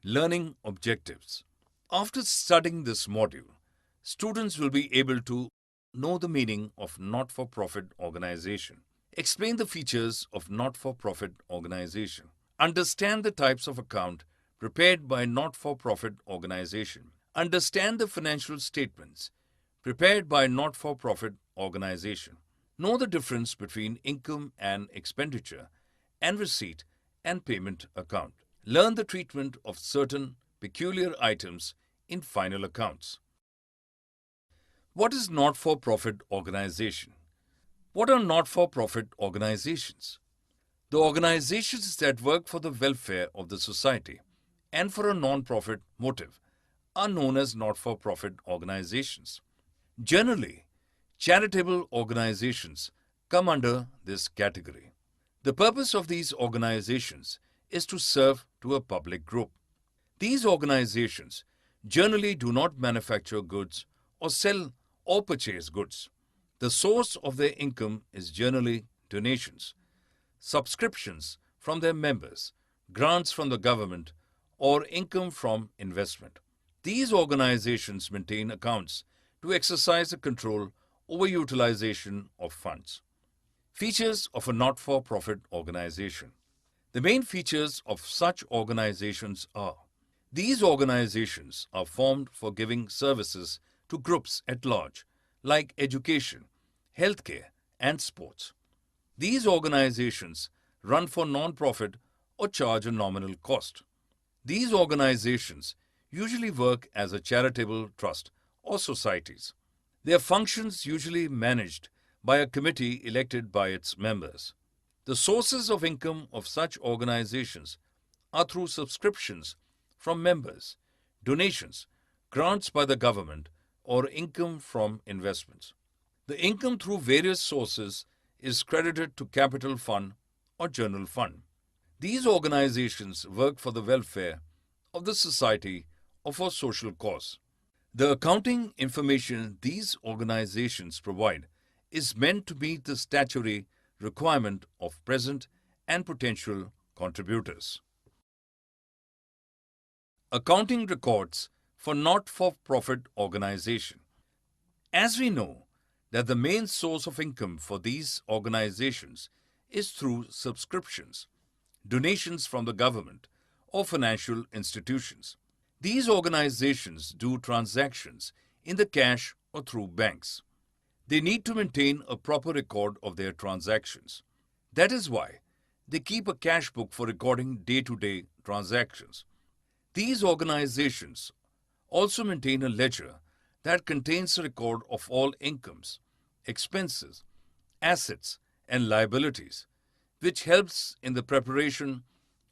Learning objectives. After studying this module, students will be able to know the meaning of not-for-profit organization, explain the features of not-for-profit organization, understand the types of account prepared by not-for-profit organization, understand the financial statements prepared by not-for-profit organization, know the difference between income and expenditure and receipt and payment account, learn the treatment of certain peculiar items in final accounts. What is not-for-profit organization? What are not-for-profit organizations? The organizations that work for the welfare of the society and for a non-profit motive are known as not-for-profit organizations. Generally, charitable organizations come under this category. The purpose of these organizations is to serve to a public group. These organizations generally do not manufacture goods or sell or purchase goods. The source of their income is generally donations, subscriptions from their members, grants from the government, or income from investment. These organizations maintain accounts to exercise a control over utilization of funds. Features of a not-for-profit organization. The main features of such organizations are: these organizations are formed for giving services to groups at large, like education, healthcare, and sports. These organizations run for non-profit or charge a nominal cost. These organizations usually work as a charitable trust or societies. Their functions usually managed by a committee elected by its members. The sources of income of such organizations are through subscriptions from members, donations, grants by the government, or income from investments. The income through various sources is credited to capital fund or general fund. These organizations work for the welfare of the society or for social cause. The accounting information these organizations provide is meant to meet the statutory requirement of present and potential contributors. Accounting records for not-for-profit organization. As we know that the main source of income for these organizations is through subscriptions, donations from the government, or financial institutions. These organizations do transactions in the cash or through banks. They need to maintain a proper record of their transactions. That is why they keep a cash book for recording day-to-day transactions. These organizations also maintain a ledger that contains a record of all incomes, expenses, assets, and liabilities, which helps in the preparation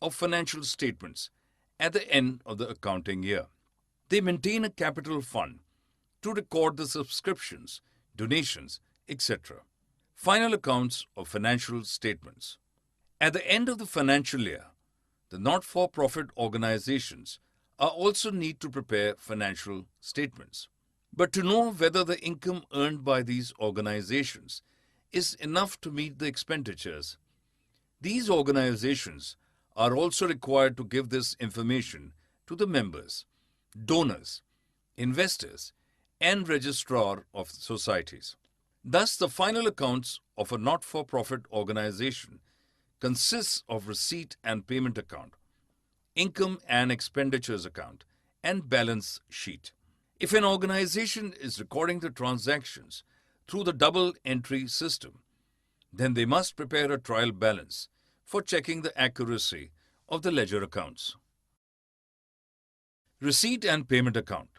of financial statements at the end of the accounting year. They maintain a capital fund to record the subscriptions, donations, etc. Final accounts of financial statements. At the end of the financial year, the not-for-profit organizations are also need to prepare financial statements. But to know whether the income earned by these organizations is enough to meet the expenditures, these organizations are also required to give this information to the members, donors, investors, and registrar of societies. Thus, the final accounts of a not-for-profit organization consists of receipt and payment account, income and expenditures account, and balance sheet. If an organization is recording the transactions through the double entry system, then they must prepare a trial balance for checking the accuracy of the ledger accounts. Receipt and payment account.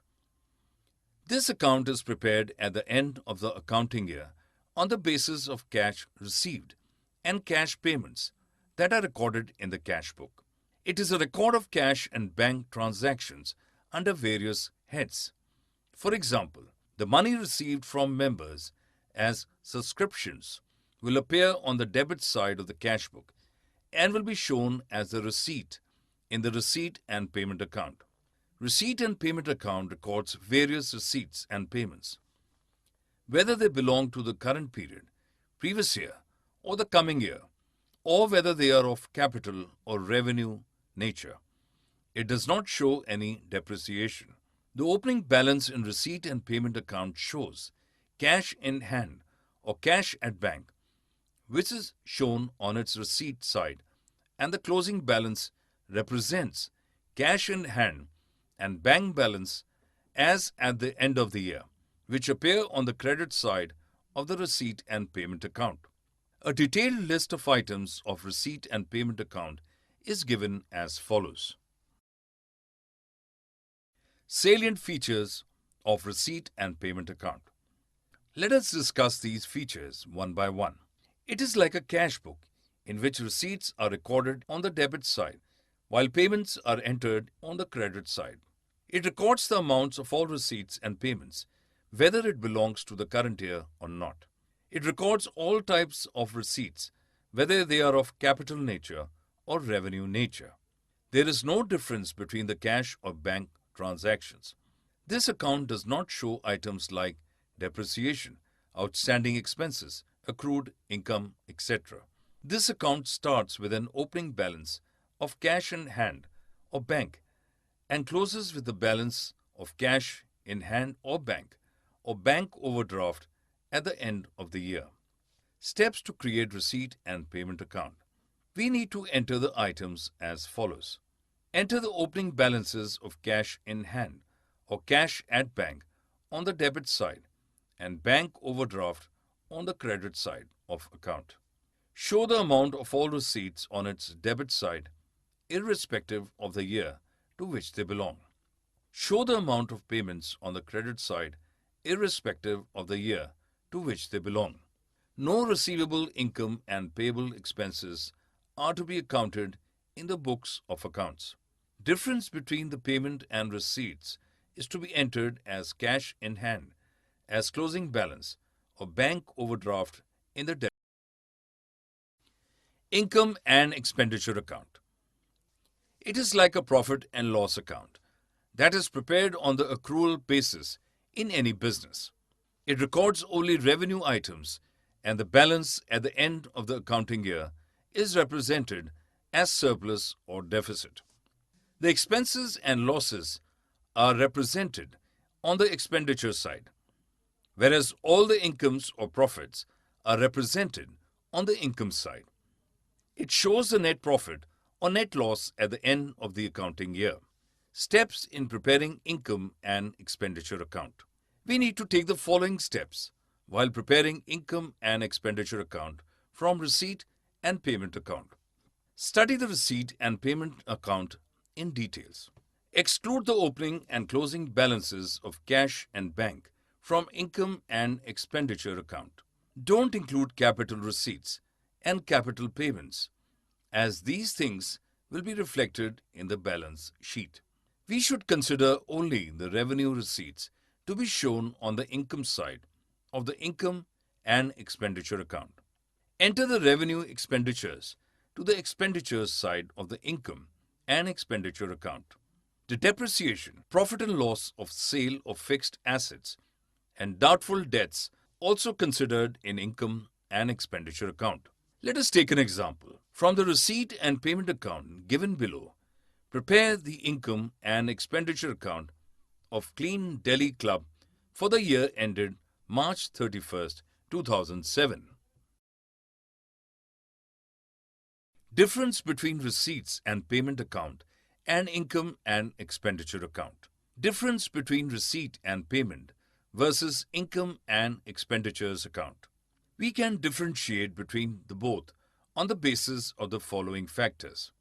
This account is prepared at the end of the accounting year on the basis of cash received and cash payments that are recorded in the cash book. It is a record of cash and bank transactions under various heads. For example, the money received from members as subscriptions will appear on the debit side of the cash book and will be shown as a receipt in the receipt and payment account. Receipt and payment account records various receipts and payments, whether they belong to the current period, previous year, or the coming year, or whether they are of capital or revenue nature. It does not show any depreciation. The opening balance in receipt and payment account shows cash in hand or cash at bank, which is shown on its receipt side, and the closing balance represents cash in hand and bank balance as at the end of the year, which appear on the credit side of the receipt and payment account. A detailed list of items of receipt and payment account is given as follows. Salient features of receipt and payment account. Let us discuss these features one by one. It is like a cash book in which receipts are recorded on the debit side while payments are entered on the credit side. It records the amounts of all receipts and payments, whether it belongs to the current year or not. It records all types of receipts, whether they are of capital nature or revenue nature. There is no difference between the cash or bank transactions. This account does not show items like depreciation, outstanding expenses, accrued income, etc. This account starts with an opening balance of cash in hand or bank and closes with the balance of cash in hand or bank overdraft at the end of the year. Steps to create receipt and payment account. We need to enter the items as follows. Enter the opening balances of cash in hand or cash at bank on the debit side and bank overdraft on the credit side of account. Show the amount of all receipts on its debit side, irrespective of the year to which they belong. Show the amount of payments on the credit side, irrespective of the year to which they belong. No receivable income and payable expenses are to be accounted in the books of accounts. Difference between the payment and receipts is to be entered as cash in hand, as closing balance, or bank overdraft in the debit. Income and expenditure account. It is like a profit and loss account that is prepared on the accrual basis in any business. It records only revenue items, and the balance at the end of the accounting year is represented as surplus or deficit. The expenses and losses are represented on the expenditure side, whereas all the incomes or profits are represented on the income side. It shows the net profit or net loss at the end of the accounting year. Steps in preparing income and expenditure account. We need to take the following steps while preparing income and expenditure account from receipt and payment account. Study the receipt and payment account in details. Exclude the opening and closing balances of cash and bank from income and expenditure account. Don't include capital receipts and capital payments, as these things will be reflected in the balance sheet. We should consider only the revenue receipts to be shown on the income side of the income and expenditure account. Enter the revenue expenditures to the expenditures side of the income and expenditure account. The depreciation, profit and loss of sale of fixed assets, and doubtful debts also considered in income and expenditure account. Let us take an example. From the receipt and payment account given below, prepare the income and expenditure account of Clean Delhi Club for the year ended March 31st, 2007. Difference between receipts and payment account and income and expenditure account. Difference between receipt and payment versus income and expenditures account. We can differentiate between the both on the basis of the following factors.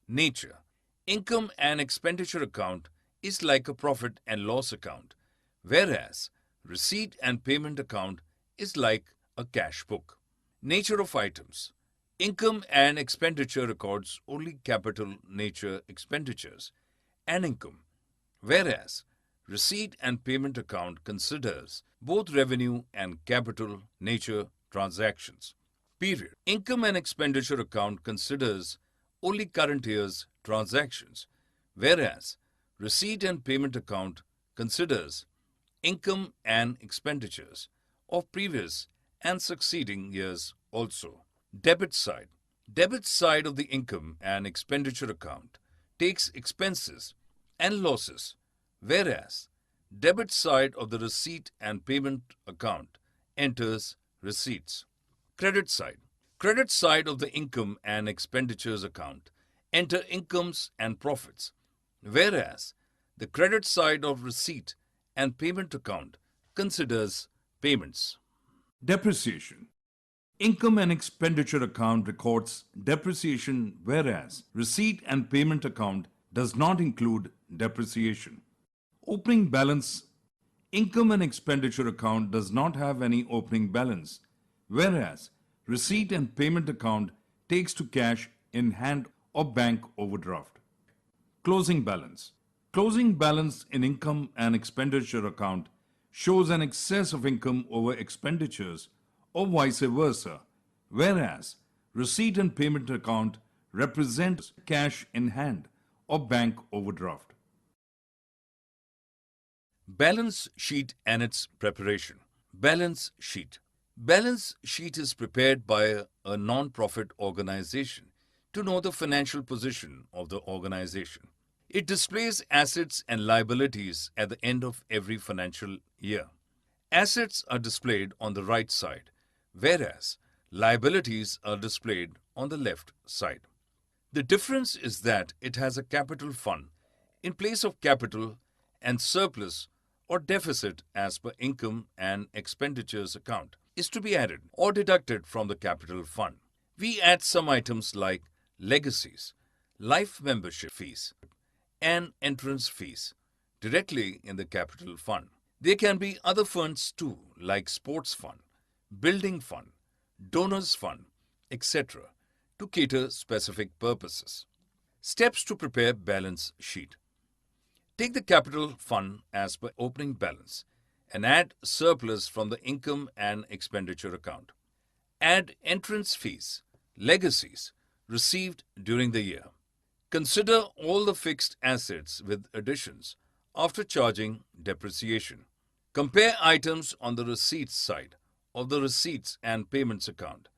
Nature. Income and expenditure account is like a profit and loss account, whereas receipt and payment account is like a cash book. Nature of items. Income and expenditure records only capital nature expenditures and income, whereas receipt and payment account considers both revenue and capital nature transactions. Period. Income and expenditure account considers only current year's transactions, whereas receipt and payment account considers income and expenditures of previous and succeeding years also. Debit side. Debit side of the income and expenditure account takes expenses and losses, whereas debit side of the receipt and payment account enters receipts. Credit side. Credit side of the income and expenditures account enter incomes and profits, whereas the credit side of receipt and payment account considers payments. Depreciation. Income and expenditure account records depreciation, whereas receipt and payment account does not include depreciation. Opening balance. Income and expenditure account does not have any opening balance, whereas receipt and payment account takes to cash in hand or bank overdraft. Closing balance. Closing balance in income and expenditure account shows an excess of income over expenditures or vice versa, whereas receipt and payment account represents cash in hand or bank overdraft. Balance sheet and its preparation. Balance sheet. Balance sheet is prepared by a non-profit organization to know the financial position of the organization. It displays assets and liabilities at the end of every financial year. Assets are displayed on the right side, whereas liabilities are displayed on the left side. The difference is that it has a capital fund in place of capital and surplus or deficit as per income and expenditures account is to be added or deducted from the capital fund. We add some items like legacies, life membership fees, and entrance fees directly in the capital fund. There can be other funds too, like sports fund, building fund, donors fund, etc., to cater specific purposes. Steps to prepare balance sheet. Take the capital fund as per opening balance and add surplus from the income and expenditure account. Add entrance fees, legacies received during the year. Consider all the fixed assets with additions after charging depreciation. Compare items on the receipts side of the receipts and payments account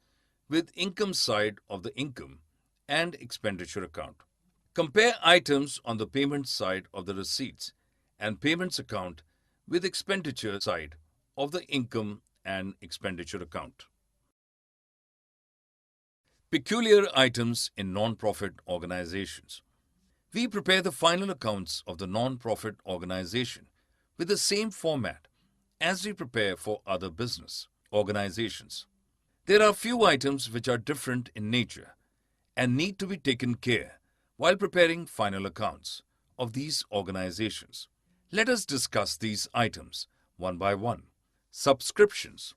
with income side of the income and expenditure account. Compare items on the payment side of the receipts and payments account with expenditure side of the income and expenditure account. Peculiar items in non-profit organizations. We prepare the final accounts of the non-profit organization with the same format as we prepare for other business organizations. There are few items which are different in nature and need to be taken care while preparing final accounts of these organizations. Let us discuss these items one by one. Subscriptions.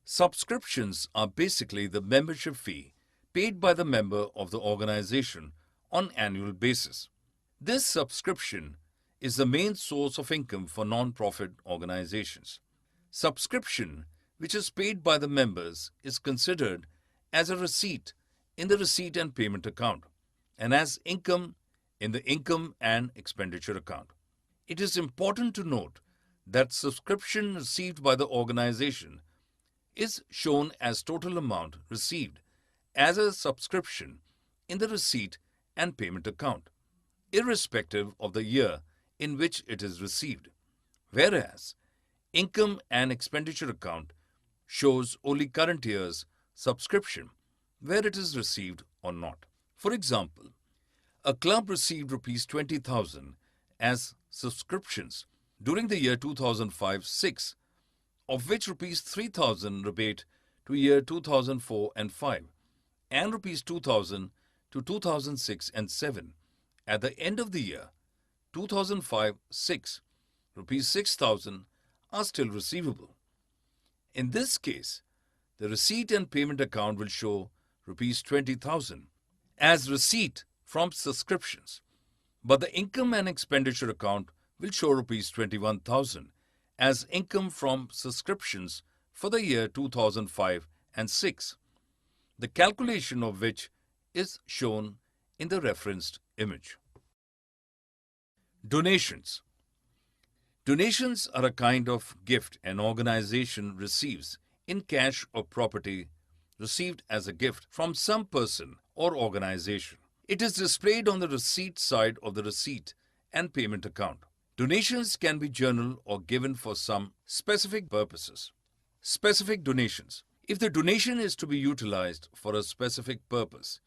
Subscriptions are basically the membership fee paid by the member of the organization on annual basis. This subscription is the main source of income for non-profit organizations. Subscription, which is paid by the members, is considered as a receipt in the receipt and payment account and as income in the income and expenditure account. It is important to note that subscription received by the organization is shown as total amount received as a subscription in the receipt and payment account, irrespective of the year in which it is received, whereas income and expenditure account shows only current year's subscription, where it is received or not. For example, a club received Rs 20,000 as subscriptions during the year 2005-06, of which Rs 3,000 rebate to year 2004 and 5, and Rs 2,000 to 2006 and 7. At the end of the year 2005-06, Rs 6,000 are still receivable. In this case, the receipt and payment account will show Rs 20,000 as receipt from subscriptions, but the income and expenditure account will show Rs 21,000 as income from subscriptions for the year 2005 and 6, the calculation of which is shown in the referenced image. Donations. Donations are a kind of gift an organization receives in cash or property received as a gift from some person or organization. It is displayed on the receipt side of the receipt and payment account. Donations can be journal or given for some specific purposes. Specific donations. If the donation is to be utilized for a specific purpose,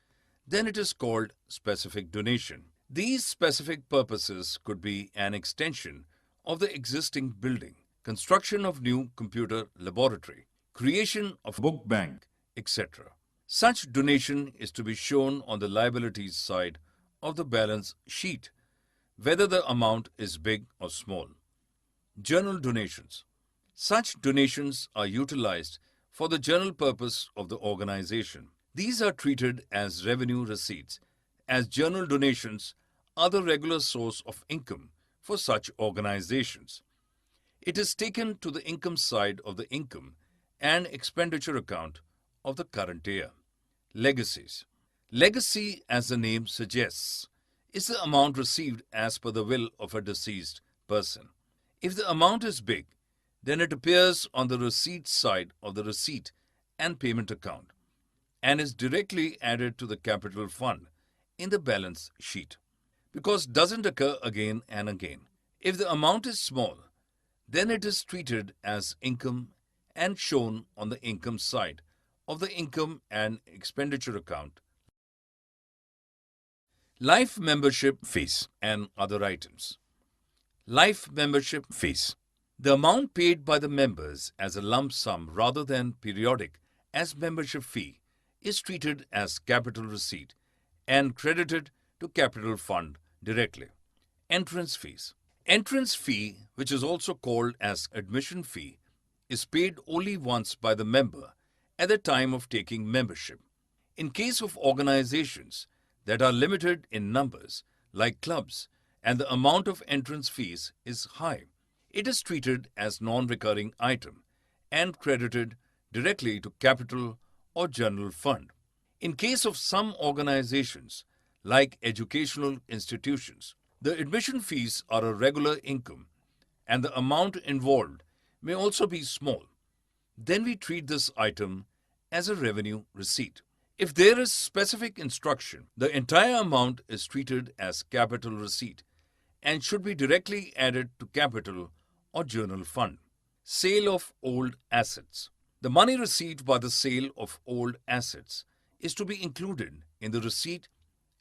then it is called specific donation. These specific purposes could be an extension of the existing building, construction of new computer laboratory, creation of a book bank, etc. Such donation is to be shown on the liabilities side of the balance sheet, whether the amount is big or small. Journal donations. Such donations are utilized for the general purpose of the organization. These are treated as revenue receipts, as journal donations are the regular source of income for such organizations. It is taken to the income side of the income and expenditure account of the current year. Legacies. Legacy, as the name suggests, is the amount received as per the will of a deceased person. If the amount is big, then it appears on the receipt side of the receipt and payment account and is directly added to the capital fund in the balance sheet, because it doesn't occur again and again. If the amount is small, then it is treated as income and shown on the income side of the income and expenditure account. Life membership fees and other items. Life membership fees. The amount paid by the members as a lump sum rather than periodic as membership fee is treated as capital receipt and credited to capital fund directly. Entrance fees. Entrance fee, which is also called as admission fee, is paid only once by the member at the time of taking membership. In case of organizations that are limited in numbers, like clubs, and the amount of entrance fees is high, it is treated as non-recurring item and credited directly to capital or general fund. In case of some organizations, like educational institutions, the admission fees are a regular income and the amount involved may also be small. Then we treat this item as a revenue receipt. If there is specific instruction, the entire amount is treated as capital receipt and should be directly added to capital or journal fund. Sale of old assets. The money received by the sale of old assets is to be included in the receipt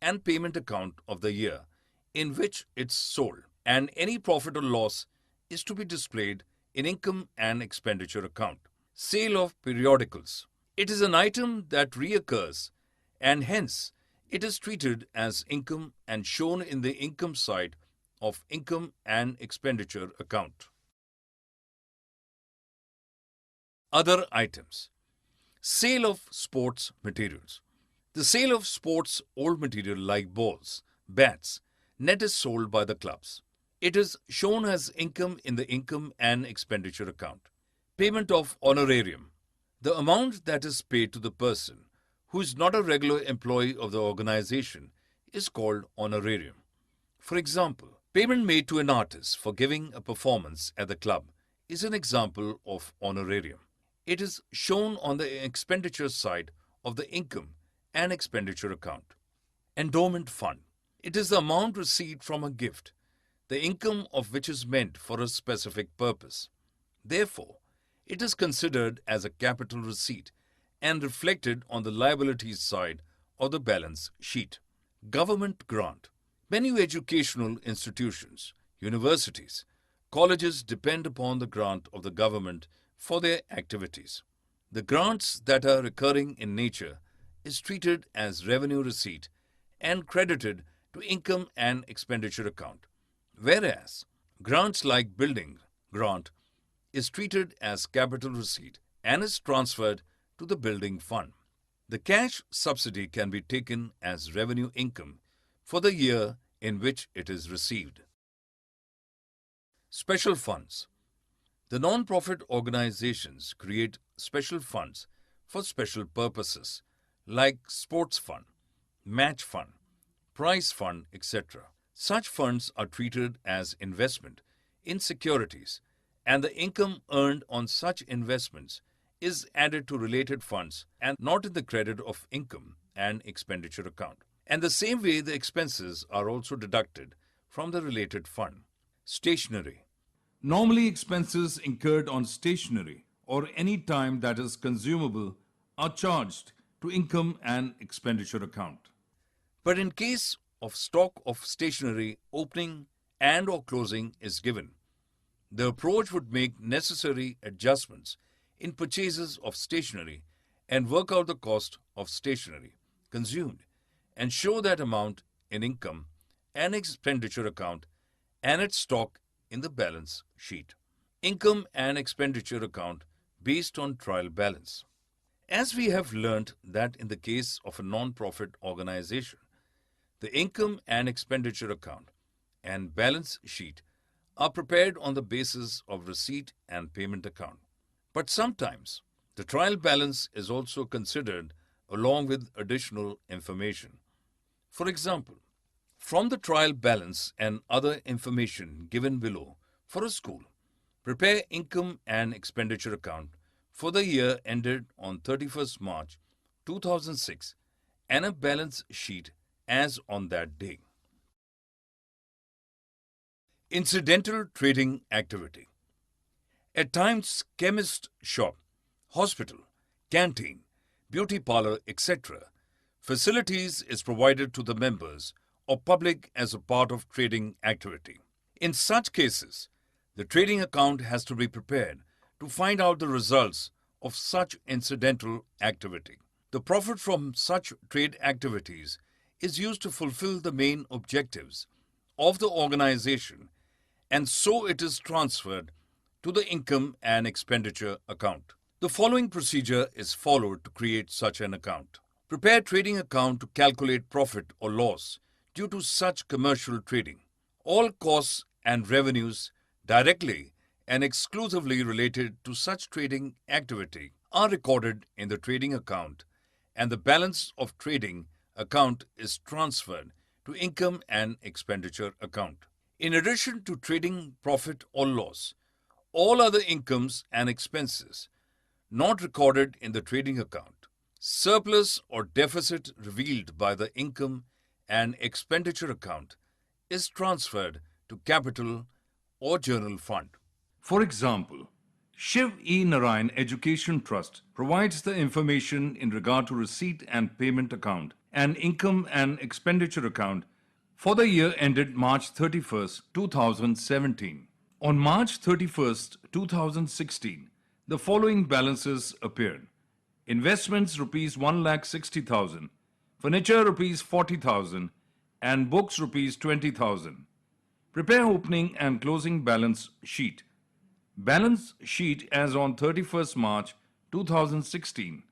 and payment account of the year in which it's sold, and any profit or loss is to be displayed in income and expenditure account. Sale of periodicals. It is an item that reoccurs and hence it is treated as income and shown in the income side of income and expenditure account. Other items. Sale of sports materials. The sale of sports old material like balls, bats, net is sold by the clubs. It is shown as income in the income and expenditure account. Payment of honorarium. The amount that is paid to the person who is not a regular employee of the organization is called honorarium. For example, payment made to an artist for giving a performance at the club is an example of honorarium. It is shown on the expenditure side of the income and expenditure account. Endowment fund. It is the amount received from a gift, the income of which is meant for a specific purpose. Therefore, it is considered as a capital receipt and reflected on the liabilities side of the balance sheet. Government grant. Many educational institutions, universities, colleges depend upon the grant of the government for their activities. The grants that are recurring in nature is treated as revenue receipt and credited to income and expenditure account, whereas grants like building grant is treated as capital receipt and is transferred to the building fund. The cash subsidy can be taken as revenue income for the year in which it is received. Special funds. The non-profit organizations create special funds for special purposes like sports fund, match fund, prize fund, etc. Such funds are treated as investment in securities, and the income earned on such investments is added to related funds and not in the credit of income and expenditure account. And the same way the expenses are also deducted from the related fund. Stationery. Normally, expenses incurred on stationery or any time that is consumable are charged to income and expenditure account. But in case of stock of stationery opening and or closing is given, the approach would make necessary adjustments in purchases of stationery and work out the cost of stationery consumed and show that amount in income and expenditure account and its stock in the balance sheet. Income and expenditure account based on trial balance. As we have learnt that in the case of a non-profit organization, the income and expenditure account and balance sheet are prepared on the basis of receipt and payment account. But sometimes the trial balance is also considered along with additional information. For example, from the trial balance and other information given below for a school, prepare income and expenditure account for the year ended on 31st March 2006 and a balance sheet as on that day. Incidental trading activity. At times, chemist shop, hospital, canteen, beauty parlor, etc. facilities is provided to the members or public as a part of trading activity. In such cases, the trading account has to be prepared to find out the results of such incidental activity. The profit from such trade activities is used to fulfill the main objectives of the organization, and so it is transferred to the income and expenditure account. The following procedure is followed to create such an account. Prepare trading account to calculate profit or loss due to such commercial trading. All costs and revenues directly and exclusively related to such trading activity are recorded in the trading account, and the balance of trading account is transferred to income and expenditure account. In addition to trading profit or loss, all other incomes and expenses not recorded in the trading account, surplus or deficit revealed by the income and expenditure account is transferred to capital or journal fund. For example, Shiv E. Narayan Education Trust provides the information in regard to receipt and payment account and income and expenditure account for the year ended March 31st, 2017. On March 31st, 2016, the following balances appeared. Investments rupees 1,60,000, furniture rupees 40,000 and books rupees 20,000. Prepare opening and closing balance sheet. Balance sheet as on 31st March 2016.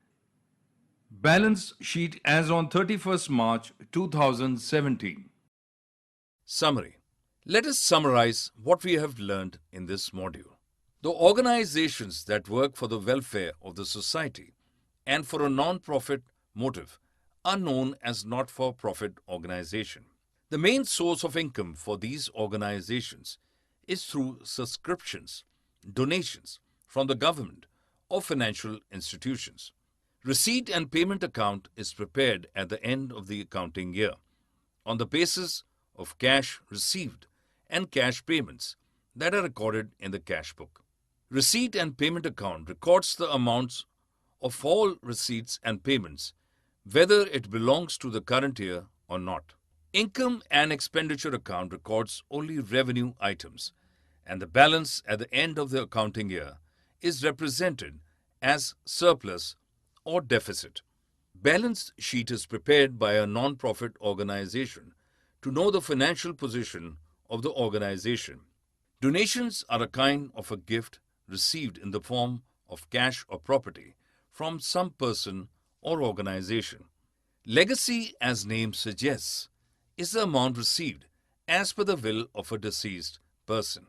Balance sheet as on 31st March 2017. Summary. Let us summarize what we have learned in this module. The organizations that work for the welfare of the society and for a non-profit motive are known as not-for-profit organization. The main source of income for these organizations is through subscriptions, donations from the government or financial institutions. Receipt and payment account is prepared at the end of the accounting year on the basis of cash received and cash payments that are recorded in the cash book. Receipt and payment account records the amounts of all receipts and payments, whether it belongs to the current year or not. Income and expenditure account records only revenue items, and the balance at the end of the accounting year is represented as surplus or deficit. Balance sheet is prepared by a non-profit organization to know the financial position of the organization. Donations are a kind of a gift received in the form of cash or property from some person or organization. Legacy, as name suggests, is the amount received as per the will of a deceased person.